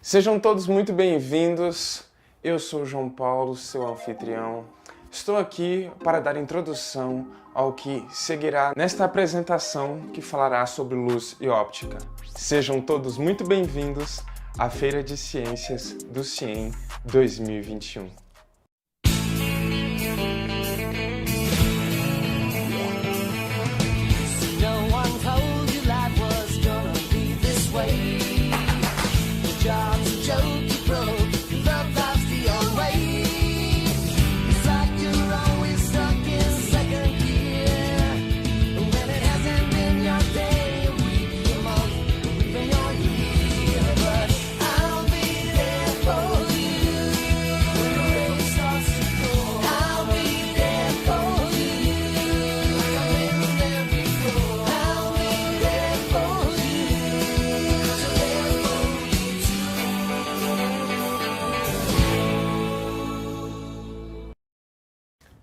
Sejam todos muito bem-vindos. Eu sou o João Paulo, seu anfitrião. Estou aqui para dar introdução ao que seguirá nesta apresentação que falará sobre luz e óptica. Sejam todos muito bem-vindos à Feira de Ciências do CIEM 2021.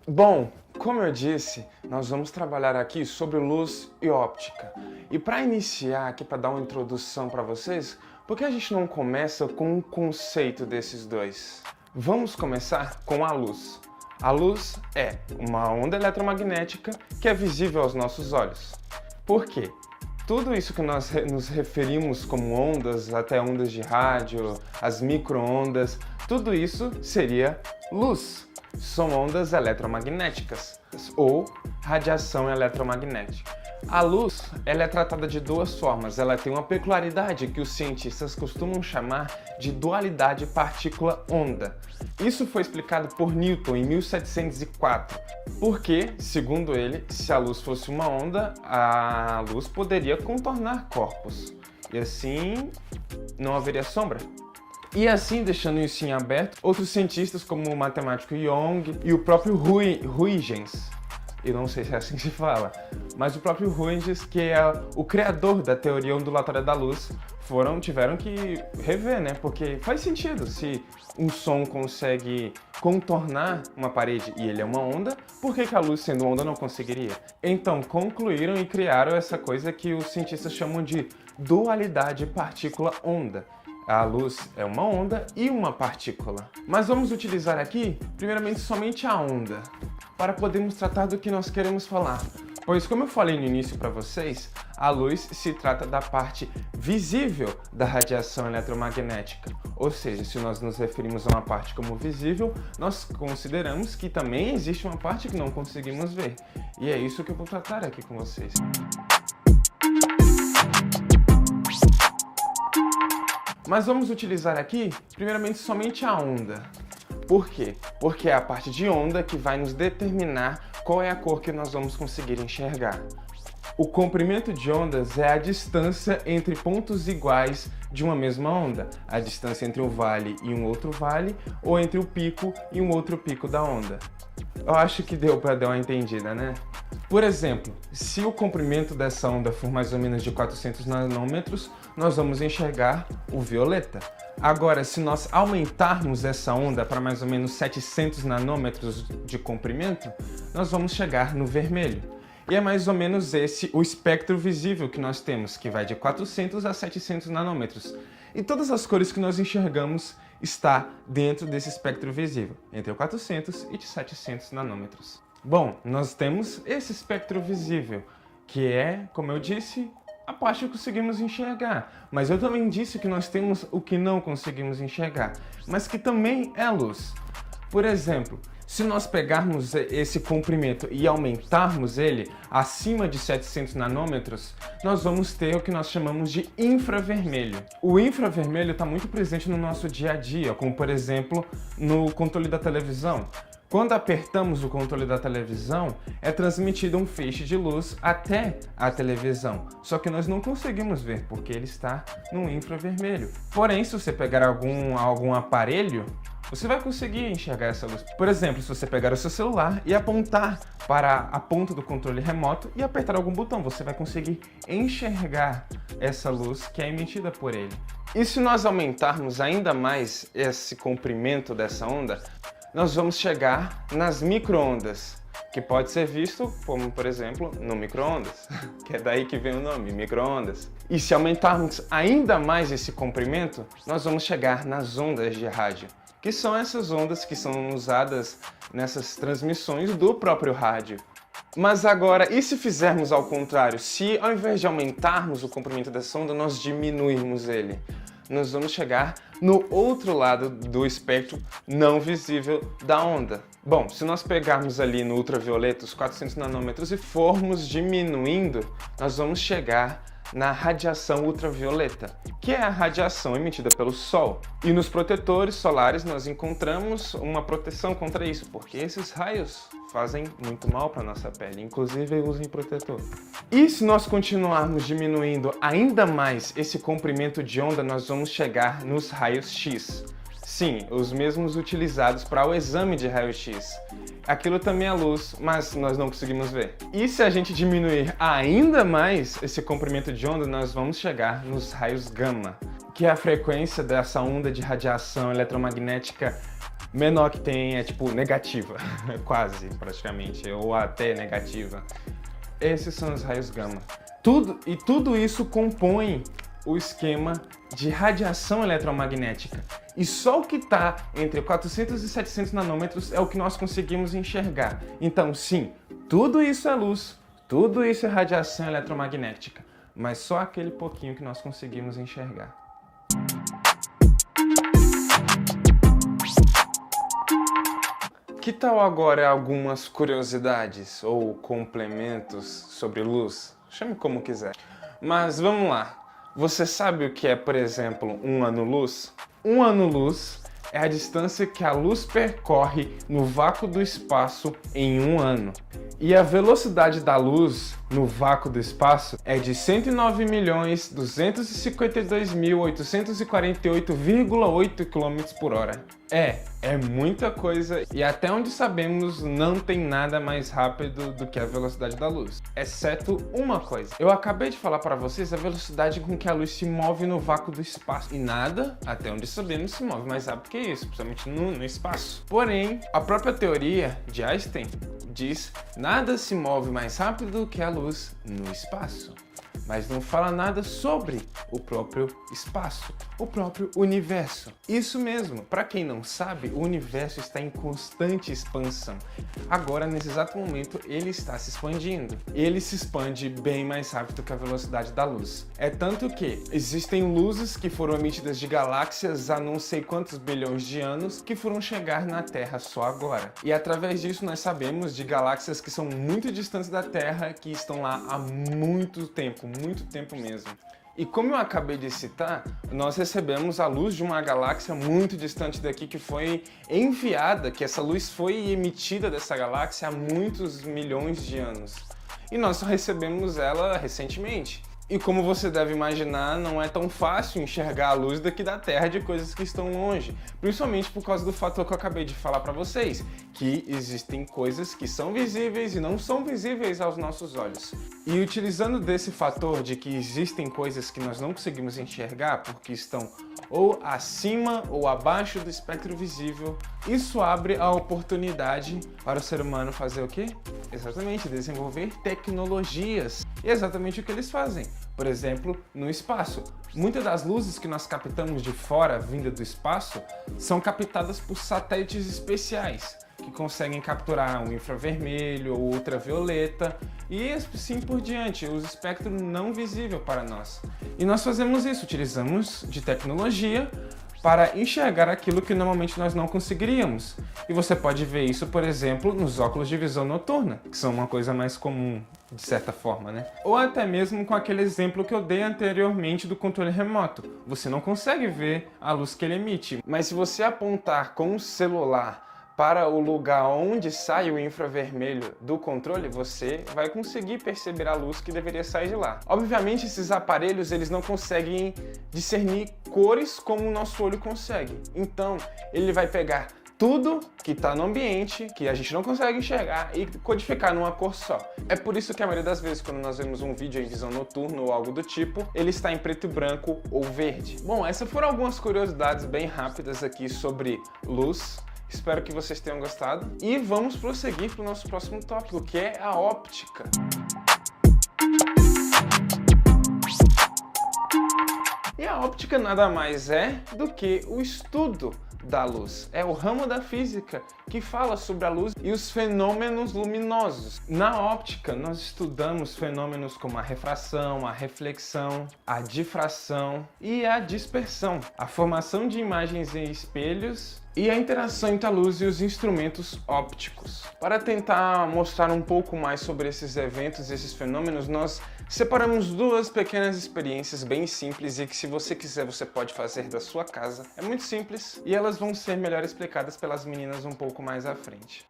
Bom, como eu disse, nós vamos trabalhar aqui sobre luz e óptica. E para iniciar aqui, para dar uma introdução para vocês, por que a gente não começa com o conceito desses dois? Vamos começar com a luz. A luz é uma onda eletromagnética que é visível aos nossos olhos. Por quê? Tudo isso que nós nos referimos como ondas, até ondas de rádio, as micro-ondas, tudo isso seria luz. São ondas eletromagnéticas ou radiação eletromagnética. A luz ela é tratada de duas formas. Ela tem uma peculiaridade que os cientistas costumam chamar de dualidade partícula-onda. Isso foi explicado por Newton em 1704, porque, segundo ele, se a luz fosse uma onda, a luz poderia contornar corpos e assim não haveria sombra. E assim, deixando isso em aberto, outros cientistas como o matemático Young e o próprio Huygens, eu não sei se é assim que se fala, mas o próprio Huygens, que é o criador da teoria ondulatória da luz, tiveram que rever, né? Porque faz sentido, se um som consegue contornar uma parede e ele é uma onda, por que a luz sendo onda não conseguiria? Então concluíram e criaram essa coisa que os cientistas chamam de dualidade partícula-onda. A luz é uma onda e uma partícula. Mas vamos utilizar aqui, primeiramente, somente a onda, para podermos tratar do que nós queremos falar. Pois, como eu falei no início para vocês, a luz se trata da parte visível da radiação eletromagnética. Ou seja, se nós nos referimos a uma parte como visível, nós consideramos que também existe uma parte que não conseguimos ver. E é isso que eu vou tratar aqui com vocês. Mas vamos utilizar aqui, primeiramente, somente a onda. Por quê? Porque é a parte de onda que vai nos determinar qual é a cor que nós vamos conseguir enxergar. O comprimento de ondas é a distância entre pontos iguais de uma mesma onda, a distância entre um vale e um outro vale, ou entre o pico e um outro pico da onda. Eu acho que deu para dar uma entendida, né? Por exemplo, se o comprimento dessa onda for mais ou menos de 400 nanômetros, nós vamos enxergar o violeta. Agora, se nós aumentarmos essa onda para mais ou menos 700 nanômetros de comprimento, nós vamos chegar no vermelho. E é mais ou menos esse o espectro visível que nós temos, que vai de 400 a 700 nanômetros. E todas as cores que nós enxergamos está dentro desse espectro visível, entre 400 e 700 nanômetros. Bom, nós temos esse espectro visível, que é, como eu disse, a parte que conseguimos enxergar. Mas eu também disse que nós temos o que não conseguimos enxergar, mas que também é luz. Por exemplo, se nós pegarmos esse comprimento e aumentarmos ele acima de 700 nanômetros, nós vamos ter o que nós chamamos de infravermelho. O infravermelho está muito presente no nosso dia a dia, como por exemplo no controle da televisão. Quando apertamos o controle da televisão, é transmitido um feixe de luz até a televisão. Só que nós não conseguimos ver, porque ele está no infravermelho. Porém, se você pegar algum aparelho, você vai conseguir enxergar essa luz. Por exemplo, se você pegar o seu celular e apontar para a ponta do controle remoto e apertar algum botão, você vai conseguir enxergar essa luz que é emitida por ele. E se nós aumentarmos ainda mais esse comprimento dessa onda, nós vamos chegar nas micro-ondas, que pode ser visto como, por exemplo, no micro-ondas, que é daí que vem o nome, micro-ondas. E se aumentarmos ainda mais esse comprimento, nós vamos chegar nas ondas de rádio, que são essas ondas que são usadas nessas transmissões do próprio rádio. Mas agora, e se fizermos ao contrário? Se ao invés de aumentarmos o comprimento dessa onda, nós diminuirmos ele? Nós vamos chegar no outro lado do espectro não visível da onda. Bom, se nós pegarmos ali no ultravioleta os 400 nanômetros e formos diminuindo, nós vamos chegar na radiação ultravioleta, que é a radiação emitida pelo Sol. E nos protetores solares nós encontramos uma proteção contra isso, porque esses raios fazem muito mal para a nossa pele, inclusive usem protetor. E se nós continuarmos diminuindo ainda mais esse comprimento de onda, nós vamos chegar nos raios X. Sim, os mesmos utilizados para o exame de raio-x. Aquilo também é luz, mas nós não conseguimos ver. E se a gente diminuir ainda mais esse comprimento de onda, nós vamos chegar nos raios gama, que é a frequência dessa onda de radiação eletromagnética menor que tem, é tipo negativa, quase, praticamente, ou até negativa. Esses são os raios gama. Tudo isso compõe o esquema de radiação eletromagnética. E só o que está entre 400 e 700 nanômetros é o que nós conseguimos enxergar. Então, sim, tudo isso é luz, tudo isso é radiação eletromagnética, mas só aquele pouquinho que nós conseguimos enxergar. Que tal agora algumas curiosidades ou complementos sobre luz? Chame como quiser. Mas vamos lá. Você sabe o que é, por exemplo, um ano-luz? Um ano-luz é a distância que a luz percorre no vácuo do espaço em um ano. E a velocidade da luz no vácuo do espaço é de 109.252.848,8 km por hora. É muita coisa e até onde sabemos não tem nada mais rápido do que a velocidade da luz. Exceto uma coisa. Eu acabei de falar para vocês a velocidade com que a luz se move no vácuo do espaço. E nada, até onde sabemos, se move mais rápido que isso, principalmente no espaço. Porém, a própria teoria de Einstein diz: nada se move mais rápido que a luz no espaço. Mas não fala nada sobre o próprio espaço, o próprio universo. Isso mesmo, para quem não sabe, o universo está em constante expansão. Agora, nesse exato momento, ele está se expandindo. Ele se expande bem mais rápido que a velocidade da luz. É tanto que existem luzes que foram emitidas de galáxias há não sei quantos bilhões de anos que foram chegar na Terra só agora. E através disso nós sabemos de galáxias que são muito distantes da Terra, que estão lá há muito tempo mesmo. E como eu acabei de citar, nós recebemos a luz de uma galáxia muito distante daqui que foi enviada, que essa luz foi emitida dessa galáxia há muitos milhões de anos. E nós só recebemos ela recentemente. E como você deve imaginar, não é tão fácil enxergar a luz daqui da Terra de coisas que estão longe, principalmente por causa do fator que eu acabei de falar para vocês, que existem coisas que são visíveis e não são visíveis aos nossos olhos. E utilizando desse fator de que existem coisas que nós não conseguimos enxergar porque estão ou acima ou abaixo do espectro visível, isso abre a oportunidade para o ser humano fazer o quê? Exatamente, desenvolver tecnologias. E é exatamente o que eles fazem. Por exemplo, no espaço. Muitas das luzes que nós captamos de fora, vinda do espaço, são captadas por satélites especiais, que conseguem capturar o infravermelho ou ultravioleta e assim por diante, o espectro não visível para nós. E nós fazemos isso, utilizamos de tecnologia para enxergar aquilo que normalmente nós não conseguiríamos. E você pode ver isso, por exemplo, nos óculos de visão noturna, que são uma coisa mais comum, de certa forma, né? Ou até mesmo com aquele exemplo que eu dei anteriormente do controle remoto. Você não consegue ver a luz que ele emite, mas se você apontar com o celular para o lugar onde sai o infravermelho do controle, você vai conseguir perceber a luz que deveria sair de lá. Obviamente, esses aparelhos eles não conseguem discernir cores como o nosso olho consegue. Então, ele vai pegar tudo que está no ambiente, que a gente não consegue enxergar, e codificar numa cor só. É por isso que a maioria das vezes, quando nós vemos um vídeo em visão noturna ou algo do tipo, ele está em preto e branco ou verde. Bom, essas foram algumas curiosidades bem rápidas aqui sobre luz Espero que vocês tenham gostado e vamos prosseguir para o nosso próximo tópico, que é a óptica. E a óptica nada mais é do que o estudo da luz. É o ramo da física que fala sobre a luz e os fenômenos luminosos. Na óptica, nós estudamos fenômenos como a refração, a reflexão, a difração e a dispersão, a formação de imagens em espelhos e a interação entre a luz e os instrumentos ópticos. Para tentar mostrar um pouco mais sobre esses eventos e esses fenômenos, nós separamos duas pequenas experiências bem simples e que, se você quiser, você pode fazer da sua casa. É muito simples e elas vão ser melhor explicadas pelas meninas um pouco mais à frente.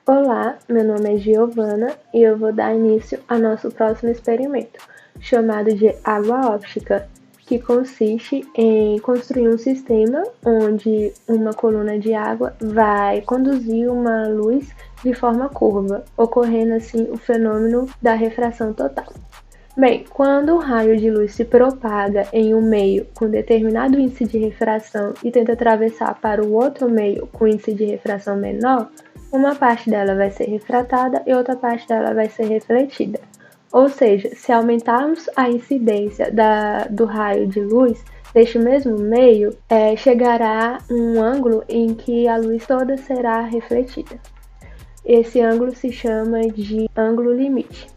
Olá, meu nome é Giovana e eu vou dar início ao nosso próximo experimento, chamado de água óptica, que consiste em construir um sistema onde uma coluna de água vai conduzir uma luz de forma curva, ocorrendo assim o fenômeno da refração total. Bem, quando um raio de luz se propaga em um meio com determinado índice de refração e tenta atravessar para o outro meio com índice de refração menor, uma parte dela vai ser refratada e outra parte dela vai ser refletida. Ou seja, se aumentarmos a incidência do raio de luz deste mesmo meio, chegará um ângulo em que a luz toda será refletida. Esse ângulo se chama de ângulo limite.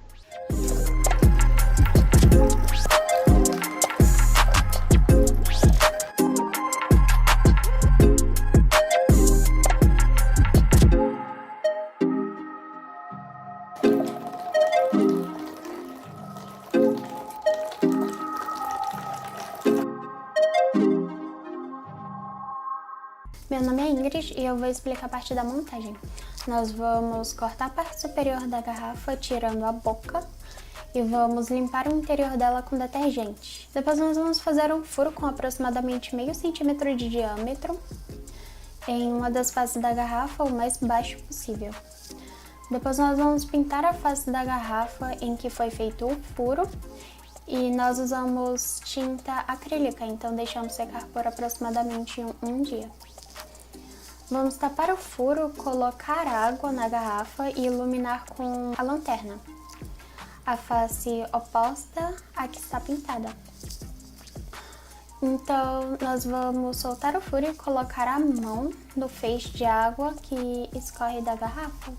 Meu nome é Ingrid e eu vou explicar a parte da montagem. Nós vamos cortar a parte superior da garrafa tirando a boca e vamos limpar o interior dela com detergente. Depois nós vamos fazer um furo com aproximadamente meio centímetro de diâmetro em uma das faces da garrafa, o mais baixo possível. Depois nós vamos pintar a face da garrafa em que foi feito o furo e nós usamos tinta acrílica, então deixamos secar por aproximadamente um dia. Vamos tapar o furo, colocar água na garrafa e iluminar com a lanterna a face oposta à que está pintada. Então, nós vamos soltar o furo e colocar a mão no feixe de água que escorre da garrafa.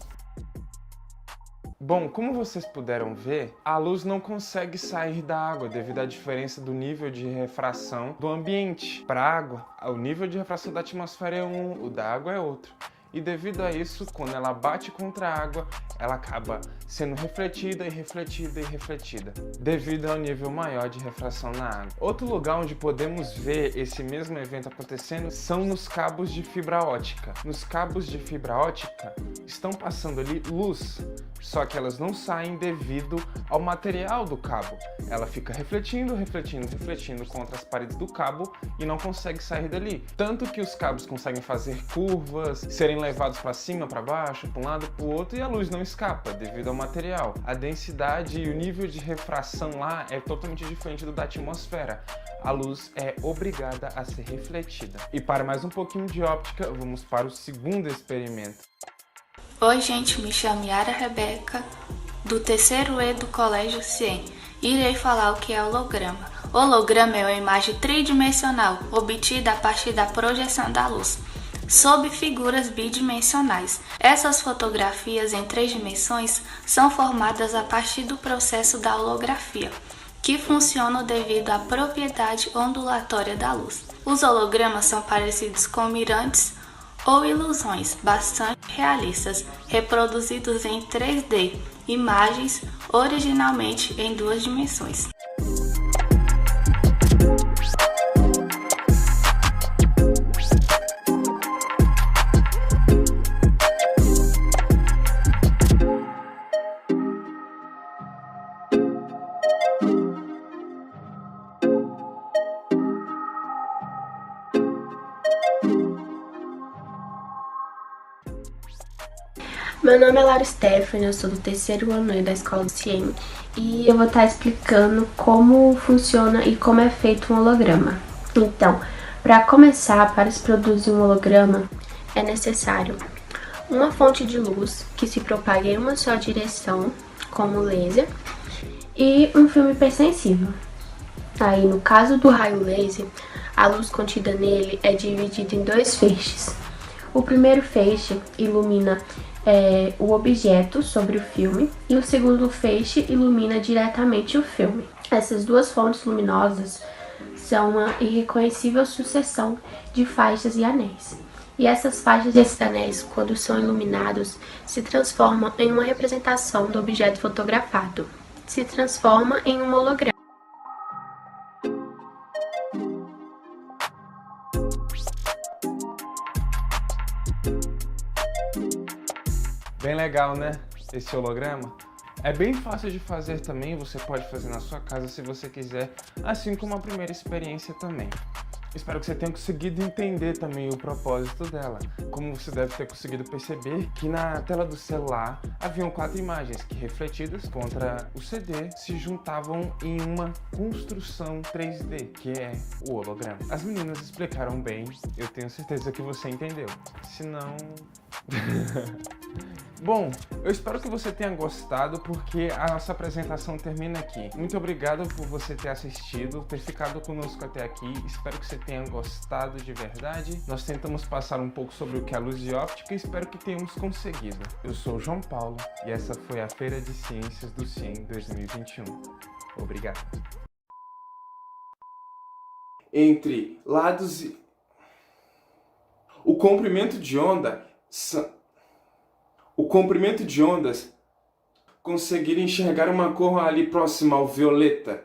Bom, como vocês puderam ver, a luz não consegue sair da água devido à diferença do nível de refração do ambiente. Para a água, o nível de refração da atmosfera é um, o da água é outro. E devido a isso, quando ela bate contra a água, ela acaba sendo refletida e refletida e refletida, devido ao nível maior de refração na água. Outro lugar onde podemos ver esse mesmo evento acontecendo são nos cabos de fibra ótica. Nos cabos de fibra ótica estão passando ali luz, só que elas não saem devido ao material do cabo. Ela fica refletindo, refletindo, refletindo contra as paredes do cabo e não consegue sair dali. Tanto que os cabos conseguem fazer curvas, serem levados para cima, para baixo, para um lado, para o outro, e a luz não escapa devido ao material. A densidade e o nível de refração lá é totalmente diferente do da atmosfera. A luz é obrigada a ser refletida. E para mais um pouquinho de óptica, vamos para o segundo experimento. Oi gente, me chamo Yara Rebeca, do terceiro E do Colégio CIEM. Irei falar o que é holograma. Holograma é uma imagem tridimensional, obtida a partir da projeção da luz, sob figuras bidimensionais. Essas fotografias em 3 dimensões são formadas a partir do processo da holografia, que funciona devido à propriedade ondulatória da luz. Os hologramas são parecidos com mirantes ou ilusões bastante realistas, reproduzidos em 3D, imagens originalmente em 2 dimensões. Meu nome é Laura Stephanie, eu sou do terceiro ano da escola do CIEM e eu vou estar explicando como funciona e como é feito um holograma. Então, para começar, para se produzir um holograma, é necessário uma fonte de luz que se propague em uma só direção, como laser, e um filme hipersensível. Aí, no caso do raio laser, a luz contida nele é dividida em 2 feixes. O primeiro feixe ilumina o objeto sobre o filme e o segundo feixe ilumina diretamente o filme. Essas 2 fontes luminosas são uma irreconhecível sucessão de faixas e anéis. E essas faixas e esses anéis, quando são iluminados, se transformam em uma representação do objeto fotografado. Se transforma em um holograma. Bem legal, né? Esse holograma. É bem fácil de fazer também, você pode fazer na sua casa se você quiser, assim como a primeira experiência também. Espero que você tenha conseguido entender também o propósito dela. Como você deve ter conseguido perceber que na tela do celular haviam 4 imagens que, refletidas contra o CD, se juntavam em uma construção 3D, que é o holograma. As meninas explicaram bem, eu tenho certeza que você entendeu. Se não... Bom, eu espero que você tenha gostado, porque a nossa apresentação termina aqui. Muito obrigado por você ter assistido, ter ficado conosco até aqui. Espero que você tenha gostado de verdade. Nós tentamos passar um pouco sobre o que é a luz de óptica e espero que tenhamos conseguido. Eu sou o João Paulo e essa foi a Feira de Ciências do CIEM 2021. Obrigado. Entre lados e... O comprimento de ondas conseguir enxergar uma cor ali próxima ao violeta.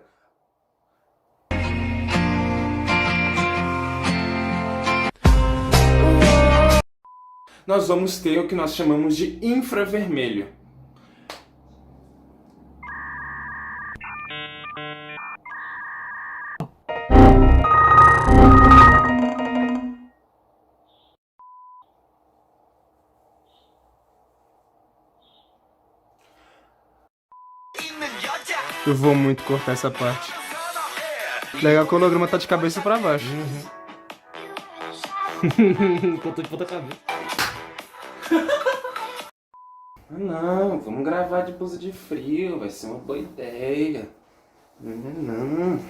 Nós vamos ter o que nós chamamos de infravermelho. Eu vou muito cortar essa parte. Legal que o holograma tá de cabeça pra baixo. Contou de ponta cabeça. Não, vamos gravar de blusa de frio, vai ser uma boa ideia. Não.